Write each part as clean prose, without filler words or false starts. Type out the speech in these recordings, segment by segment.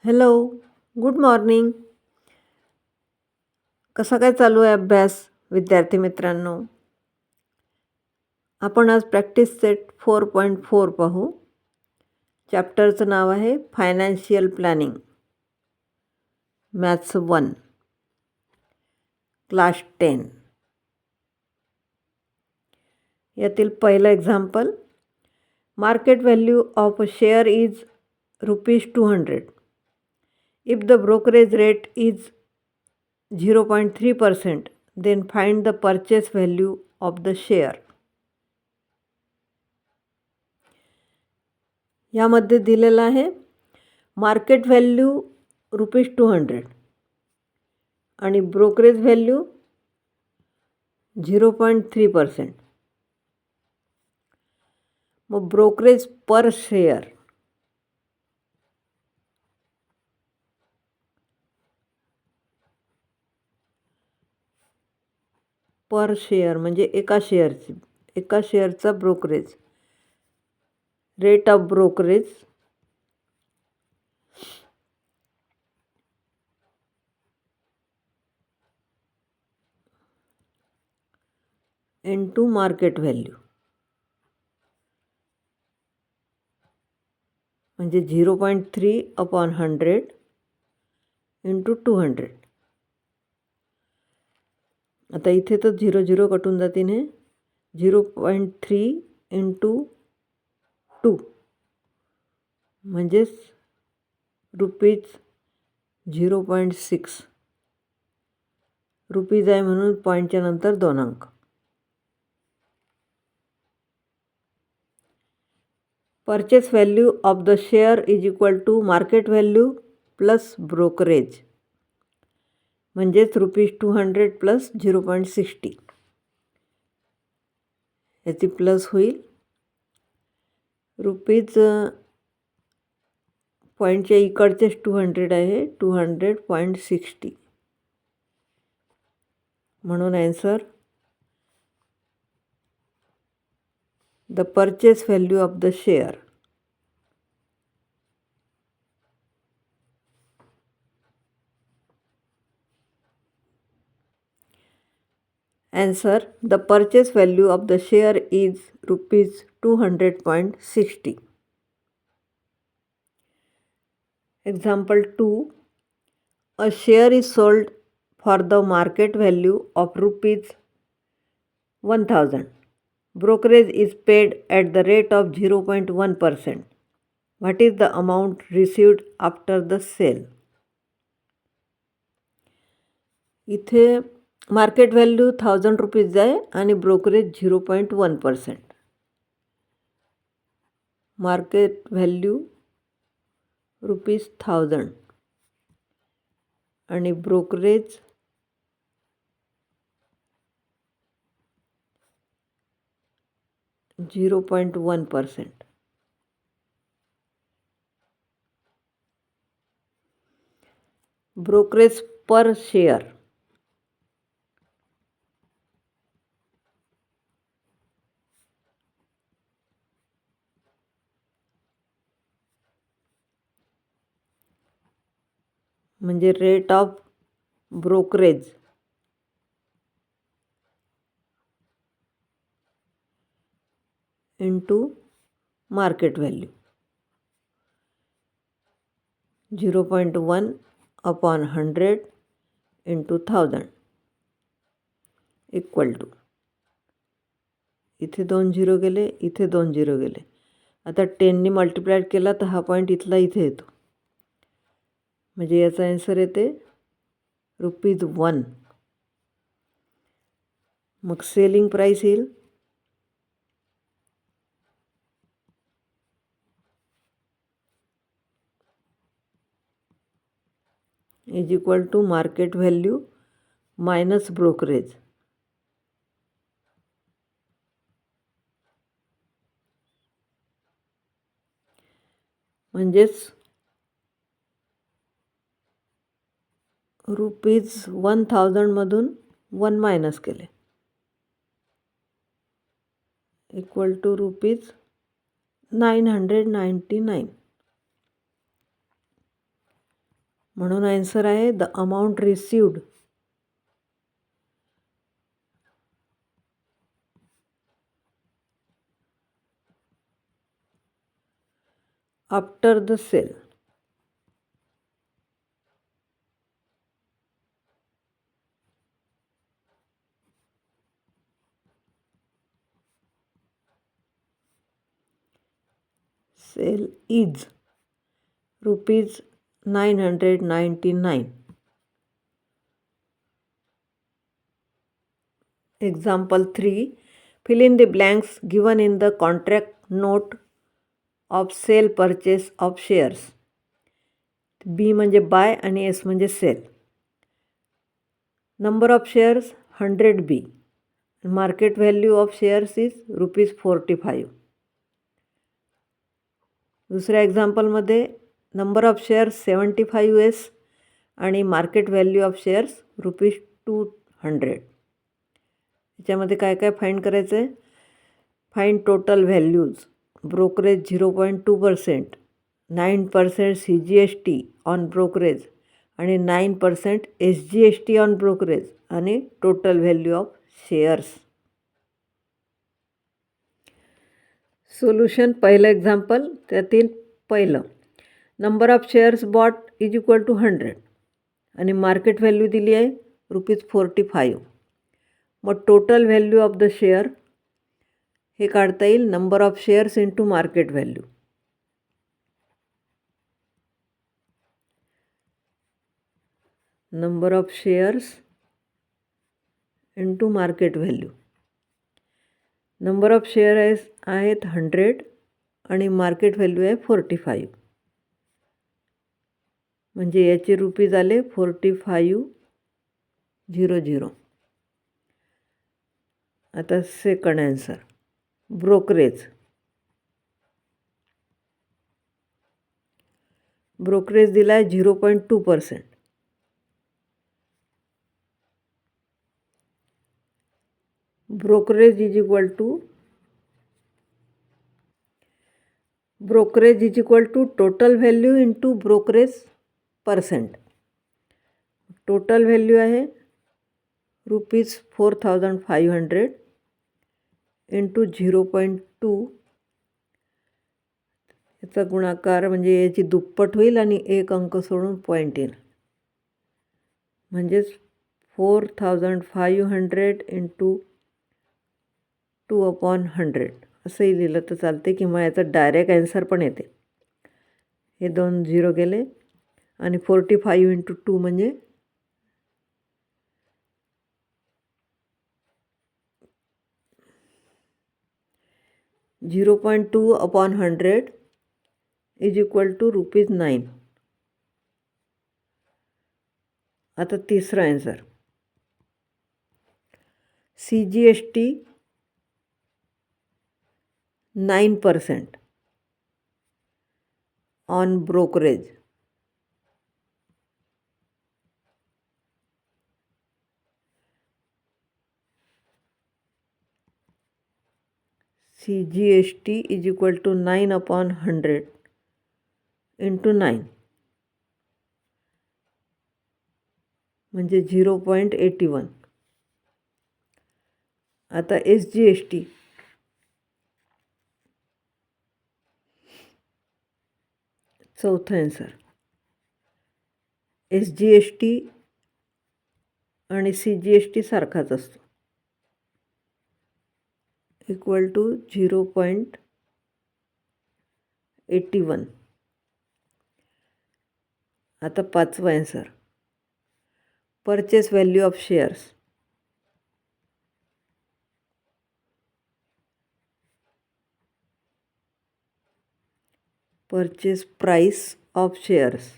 Hello, good morning. कसा काय चालू आहे अभ्यास विद्यार्थी मित्रांनो? आपण आज प्रॅक्टिस सेट 4.4 पाहू. चॅप्टरचं नाव आहे फायनान्शियल प्लॅनिंग, मॅथ्स 1, क्लास 10. यातील पहिलं example, market value of a share is ₹200. If the brokerage rate is 0.3%, then find the purchase value of the share. यामध्ये दिलेलं आहे मार्केट व्हॅल्यू ₹200 आणि ब्रोकरेज व्हॅल्यू 0.3%. मग ब्रोकरेज पर शेअर म्हणजे एका शेअरचा brokerage rate of brokerage into market value, म्हणजे 0.3/100 into 200. आता इथे तर 0 कटून जातील. हे 0.3 इंटू 2 म्हणजेच ₹0.6 रुपीज आहे, म्हणून पॉईंटच्या नंतर 2 अंक. Purchase value of the share is equal to market value plus brokerage, म्हणजेच ₹200 प्लस 0.60. याची प्लस होईल रुपीज पॉईंटच्या इकडचेच 200 आहे, 200.60. म्हणून answer the purchase value of the share Answer, the purchase value of the share is ₹200.60. Example 2. A share is sold for the market value of ₹1,000. Brokerage is paid at the rate of 0.1%. What is the amount received after the sale? इथे market value ₹1,000 आहे आणि brokerage 0.1%. Market value ₹1,000 आणि brokerage 0.1%. Brokerage per share म्हणजे rate of brokerage into market value 0.1/100 into 1000 equal to, इथे 2 zero गेले, इथे 2 zero गेले. आता 10ने मल्टिप्लाय केला तर हा पॉईंट इथला इथे येतो, म्हणजे याचा आन्सर येते ₹1. मग सेलिंग प्राईस येईल is equal to market value minus brokerage, म्हणजेच ₹1,000मधून 1 मायनस केले इक्वल टू ₹999. म्हणून आन्सर आहे the amount received after the sale. Sale is rupees 999. Example 3. Fill in the blanks given in the contract note of sale purchase of shares. B म्हणजे bye आणि S म्हणजे cell. Number of shares 100B. Market value of shares is ₹45. दुसऱ्या एक्झाम्पलमध्ये number of shares 75S आणि market value of shares ₹200. याच्यामध्ये काय काय find करायचं आहे? Find total values. Brokerage 0.2%, 9% CGST on brokerage आणि 9% SGST ऑन ब्रोकरेज आणि total value of shares. Solution. पहिलं एक्झाम्पल, त्यातील पहिलं, number of shares bought is equal to 100 आणि मार्केट व्हॅल्यू दिली आहे ₹45. मग total value of the share हे काढता येईल number of shares into market value. Number of shares into market value. Number of share आहेत 100 आणि मार्केट व्हॅल्यू आहे 45. म्हणजे याचे रुपीज आले 4500. आता सेकंड आन्सर. ब्रोकरेज. ब्रोकरेज दिला आहे 0.2%. Brokerage is equal to total value into brokerage percent. Total value आहे ₹4500 इंटू 0.2. याचा गुणाकार म्हणजे याची दुप्पट होईल आणि एक अंक सोडून पॉईंट येईल. म्हणजेच 4500 इंटू 2/100 असंही लिहिलं तर चालते किंवा याचं डायरेक्ट ॲन्सर पण येते. हे 2 0 गेले आणि 45 इंटू 2 म्हणजे 0.2/100 इज इक्वल टू ₹9. आता तिसरा answer. CGST 9% on brokerage. CGST is equal to 9/100 into 9 म्हणजे 0.81. आता SGST. चौथा आन्सर. SGST आणि CGST सारखाच असतो. Equal to 0.81. आता पाचवा answer. Purchase value of shares. Purchase price of shares.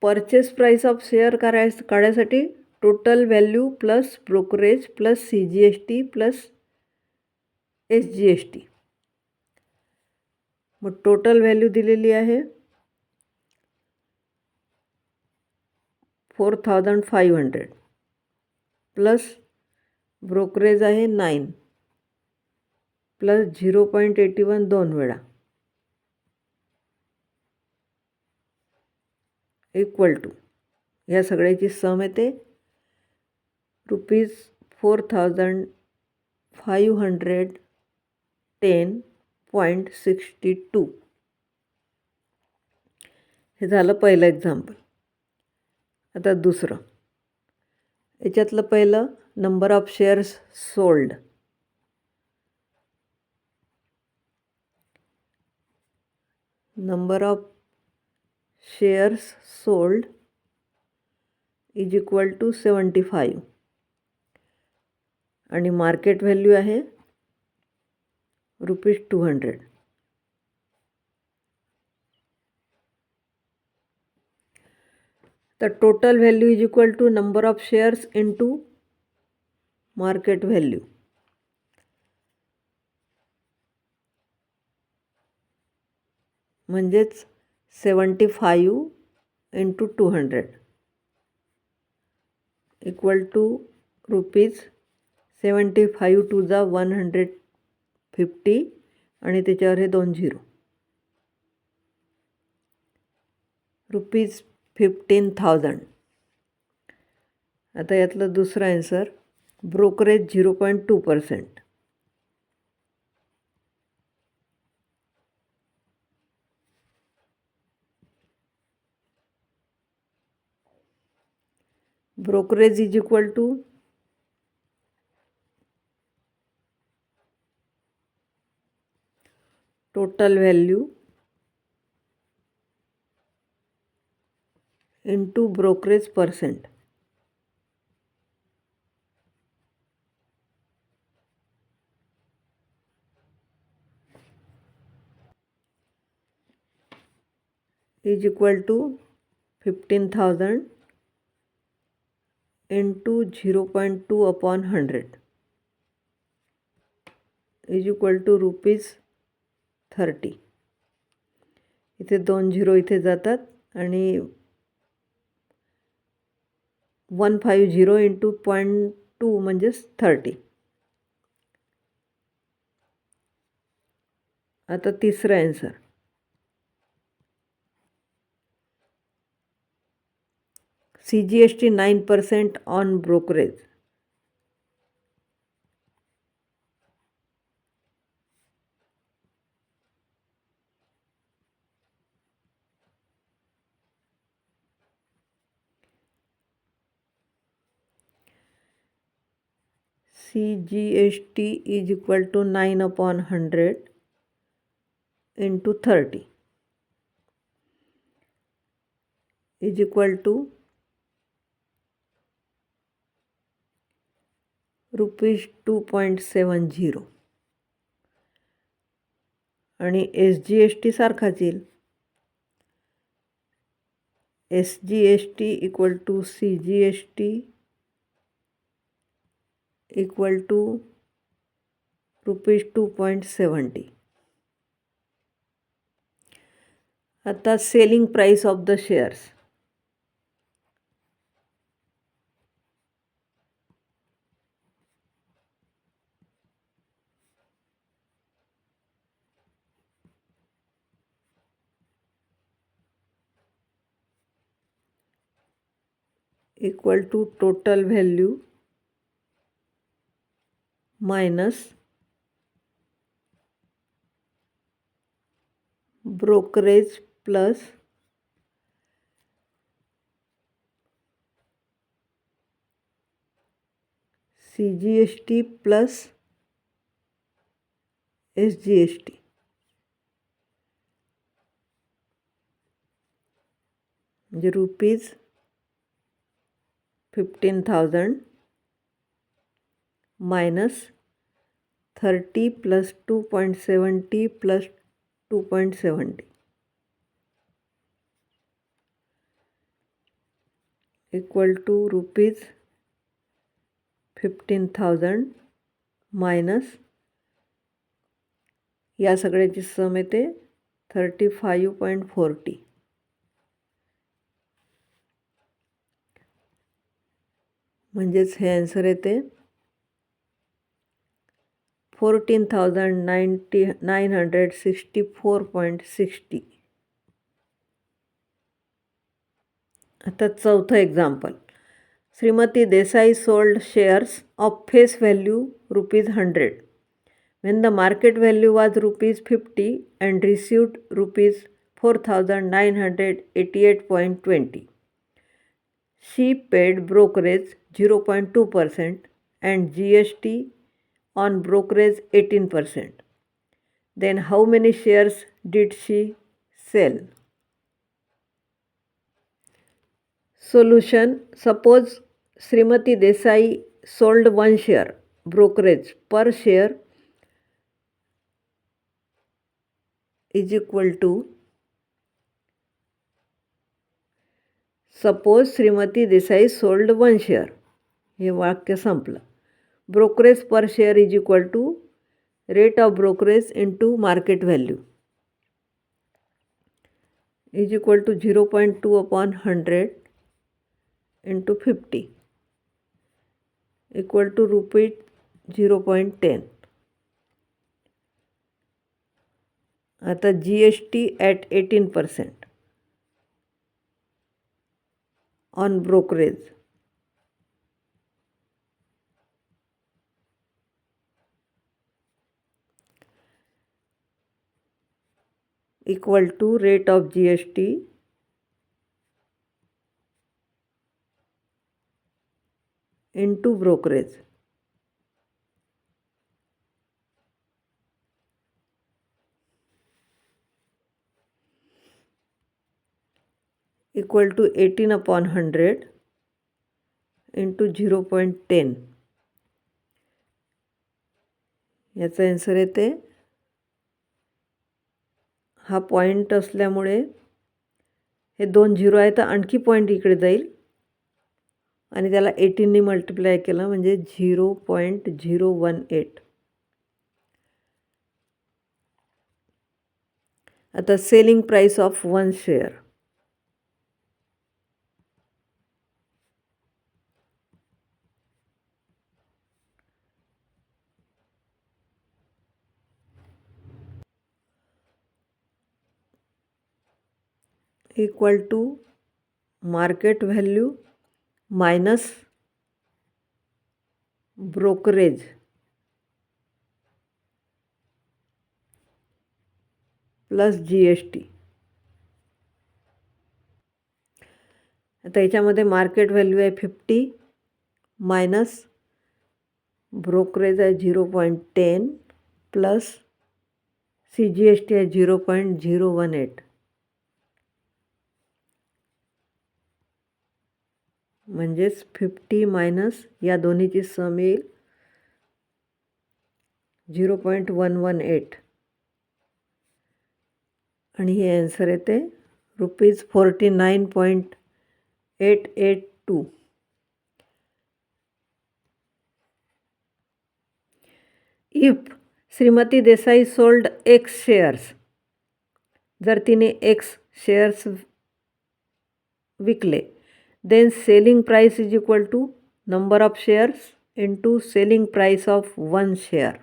Purchase price of share काढायसाठी total value plus brokerage plus CGST plus SGST. मग टोटल व्हॅल्यू दिलेली आहे 4500 प्लस ब्रोकरेज आहे 9 प्लस 0.81 2 वेळा इक्वल टू या सगळ्याची सम येते ₹4510.62. हे झालं पहिलं एक्झाम्पल. आता दुसरं. याच्यातलं पहिलं number of shares sold. Number of shares sold is equal to 75 आणि मार्केट व्हॅल्यू आहे ₹200. तर total value is equal to number of shares into market value. म्हणजेच 75 इंटू 200 इक्वल टू ₹75 टू जा 150 आणि त्याच्यावर हे 2 झिरो ₹15,000. आता यातलं दुसरं answer brokerage 0.2%. Brokerage is equal to total value into brokerage percent. Is equal to 15,000 into 0.2 upon 100 is equal to ₹30. इथे 2 zero इथे जातात आणि 150 इंटू 0.2 म्हणजेच 30. आता तिसरं answer. CGST 9% on brokerage. CGST is equal to 9 upon 100 into 30 is equal to ₹2.70 आणि SGST सारखाच येईल. SGST equal to CGST equal to ₹2.70. आता selling price of the shares. Equal to total value minus brokerage plus CGST plus SGST. म्हणजे ₹15,000 minus 30 plus 2.70 plus 2.70 equal to ₹15,000 minus या सगळ्याची सम येते 35.40. म्हणजेच हे answer येते 14,964.60. आता चौथं example. Shrimati Desai sold shares of face value ₹100 when the market value was ₹50 and received ₹4,988.20. She paid brokerage 0.2% and GST on brokerage 18%. Then how many shares did she sell? Solution. Suppose Srimati Desai sold 1 share. Brokerage per share is equal to, suppose Srimati Desai sold 1 share. हे वाक्य संपलं. Brokerage per share is equal to rate of brokerage into market value is equal to 0.2 upon 100 into 50 equal to rupees 0.10. आता GST at 18% on brokerage equal to rate of GST into brokerage equal to 18 upon 100 into 0.10. याचा answer येते, हा point असल्यामुळे हे 2 zero आहे तर आणखी point इकडे जाईल आणि त्याला 18ने मल्टिप्लाय केलं म्हणजे 0.018. आता selling price of 1 share. Equal to market value minus brokerage plus GST. आता याच्यामध्ये मार्केट व्हॅल्यू आहे 50 मायनस ब्रोकरेज आहे 0.10 प्लस CGST आहे 0.018. म्हणजेच 50 मायनस या दोन्हीची सम येईल 0.118 आणि हे आन्सर येते ₹49.882. If Shrimati Desai sold X shares, जर तिने X शेअर्स विकले, then selling price is equal to number of shares into selling price of 1 share.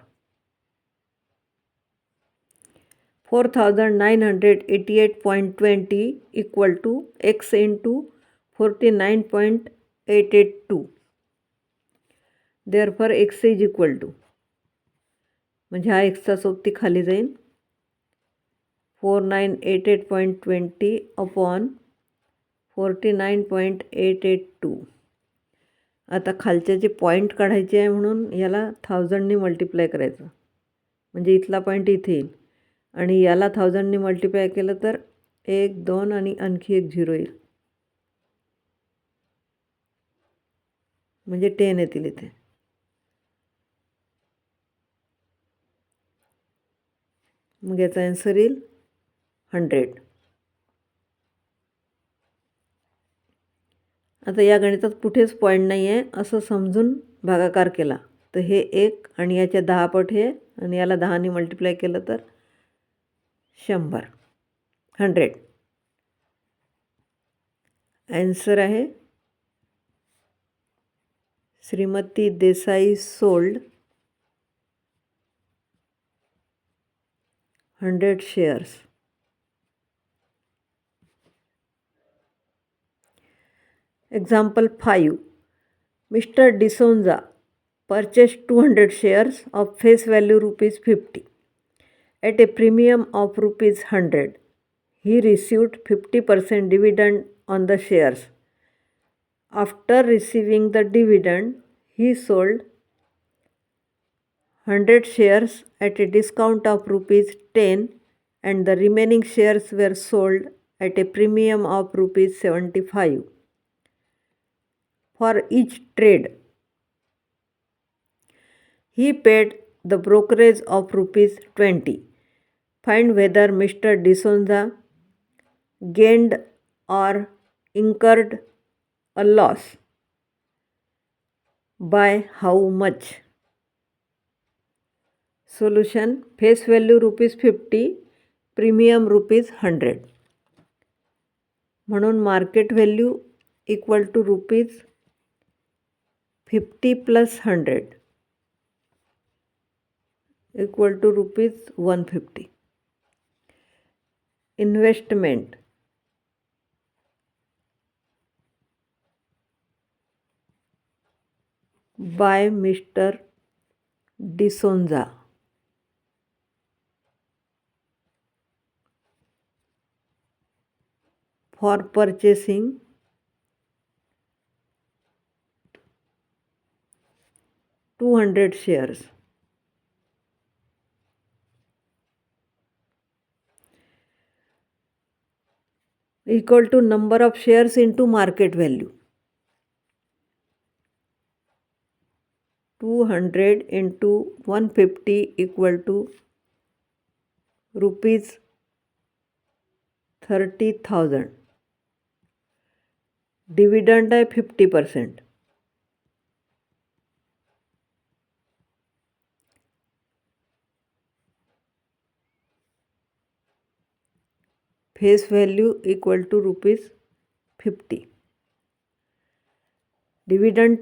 4,988.20 equal to X into 49.882. Therefore X is equal to, म्हणजे हा Xचा सोबती खाली जाईल 4988.20 upon 49.882. आता खालच्याचे point काढायचे आहे म्हणून याला 1000ने मल्टिप्लाय करायचं म्हणजे इथला पॉईंट इथे येईल आणि याला 1000ने मल्टिप्लाय केलं तर 1 2 आणि आणखी एक झिरो येईल म्हणजे 10 येतील इथे. मग याचा आन्सर येईल 100. आता या गणितात कुठेच पॉईंट नाही आहे असं समजून भागाकार केला तर हे 1 आणि याच्या 10 पट हे आणि याला 10ने मल्टिप्लाय केलं तर 100. आन्सर आहे Shrimati Desai sold 100 shares. Example 5. Mr. D'Souza purchased 200 shares of face value rupees 50 at a premium of rupees 100. He received 50% dividend on the shares. After receiving the dividend, he sold 100 shares at a discount of rupees 10 and the remaining shares were sold at a premium of rupees 75. For each trade, he paid the brokerage of rupees 20. Find whether Mr. D'Souza gained or incurred a loss. By how much? Solution. Face value rupees 50, premium rupees 100. म्हणून market value equal to rupees 50 plus 100 equal to rupees 150. Investment. by Mr. D'Souza. For purchasing 200 shares. Equal to number of shares into market value. 200 into 150 equal to rupees 30,000. Dividend है 50%. Face value equal to rupees 50. Dividend,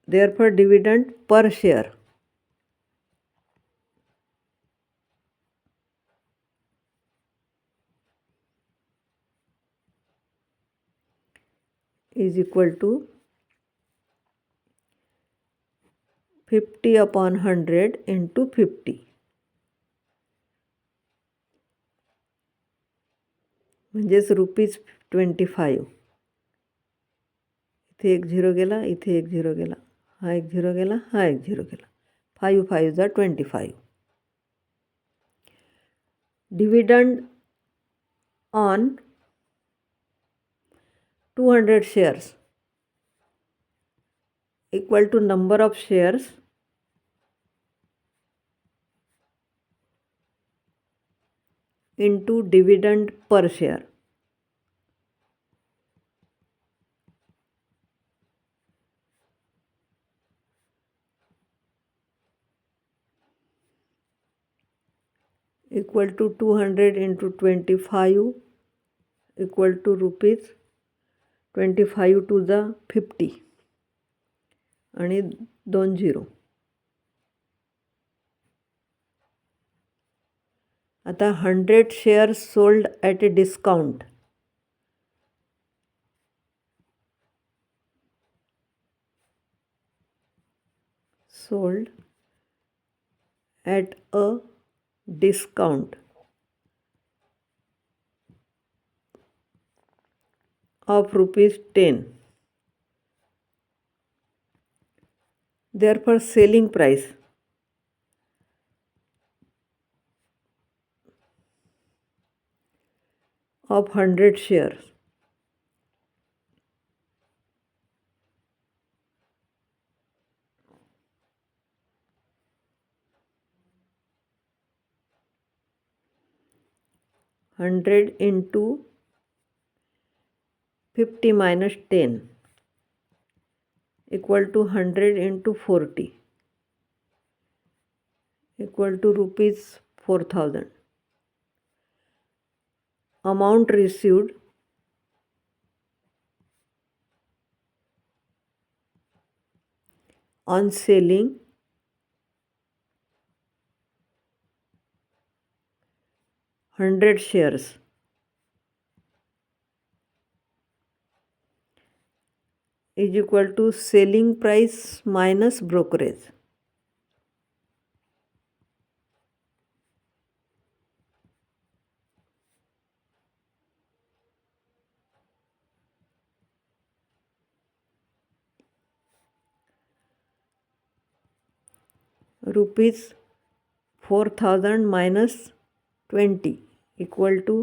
therefore dividend per share is equal to 50 upon 100 into 50. म्हणजेच rupees 25. इथे एक zero गेला, इथे एक zero गेला, हा एक झिरो गेला, हा एक झिरो गेला. 5 5 जा 25. Dividend on 200 shares equal to number of shares into dividend per share. Equal to 200 into 25 equal to rupees 25 to the 50 आणि 2 झिरो. आता 100 shares sold at a discount. Sold at a discount of rupees 10. Therefore selling price of 100 shares $100 into 50 minus 10 equal to 100 into 40 equal to rupees 4,000. Amount received on selling 100 shares is equal to selling price minus brokerage. Rupees 4,000 minus 20 equal to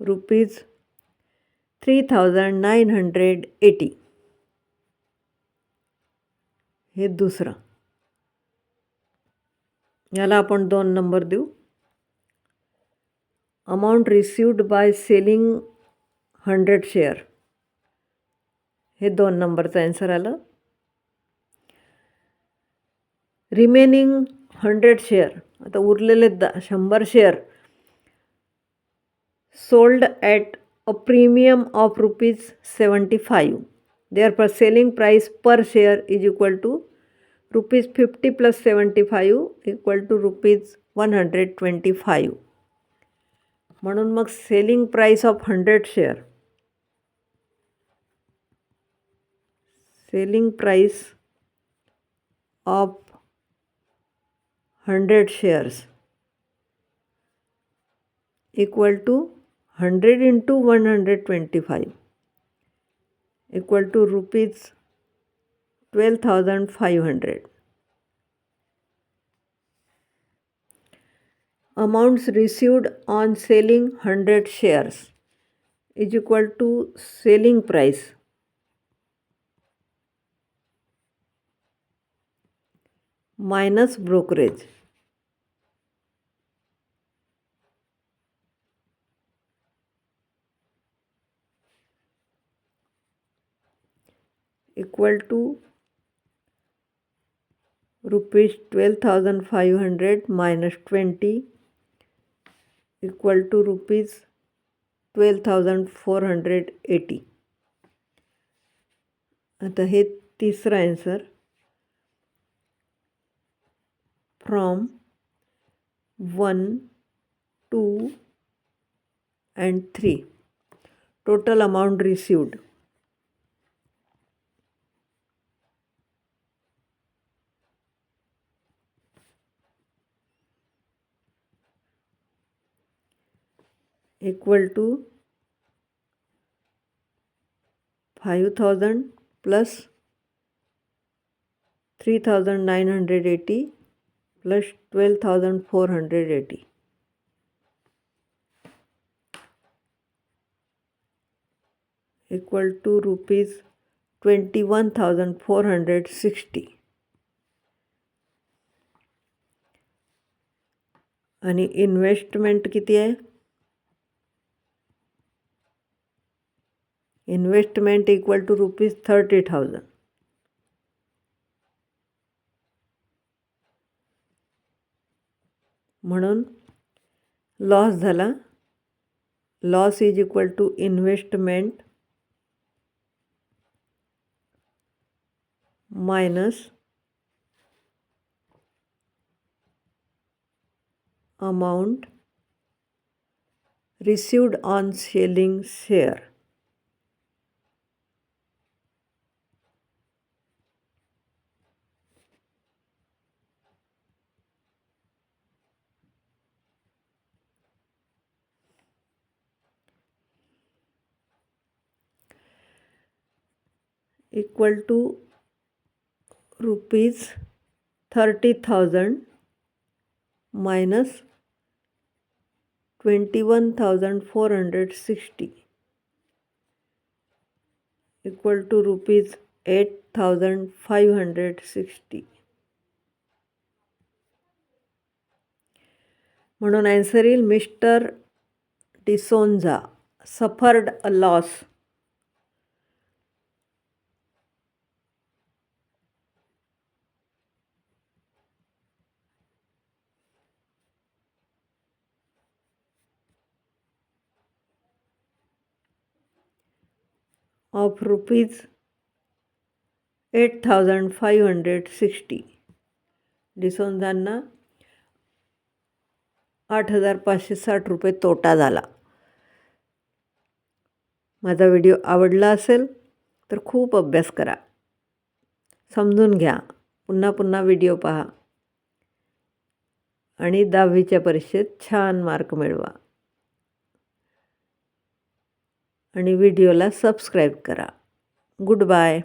rupees 3,980. हे दुसरं. याला आपण 2 number देऊ. Amount received by selling 100 share हे 2 नंबरचं answer आलं. Remaining 100 share, आता उरलेले 100 share sold at a premium of rupees 75. Therefore, selling price per share is equal to rupees 50 plus 75 equal to rupees 125. म्हणून मग selling price of 100 share, selling price of 100 shares equal to 100 into 125 equal to rupees 12,500. Amounts received on selling 100 shares is equal to selling price minus brokerage. Equal to rupees 12,500 minus 20 equal to rupees 12,480. आता हे तिसरं answer. From 1, 2 and 3 total amount received equal to 5,000 plus 3,980 plus 12,480 equal to rupees 21,460. आणि investment किती आहे? Investment equal to rupees 30,000. म्हणून loss झाला. Loss is equal to investment minus amount received on selling share. Equal to rupees 30,000 minus 21,460 equal to rupees 8,560. म्हणून answer येईल mister D'Souza suffered a loss of rupees 8,560. डिसोंझांना 8,560 तोटा झाला. माझा व्हिडिओ आवडला असेल तर खूप अभ्यास करा, समजून घ्या, पुन्हा पुन्हा व्हिडिओ पहा आणि 10वीच्या परीक्षेत छान मार्क मिळवा. आणि व्हिडिओला सबस्क्राईब करा. Good bye.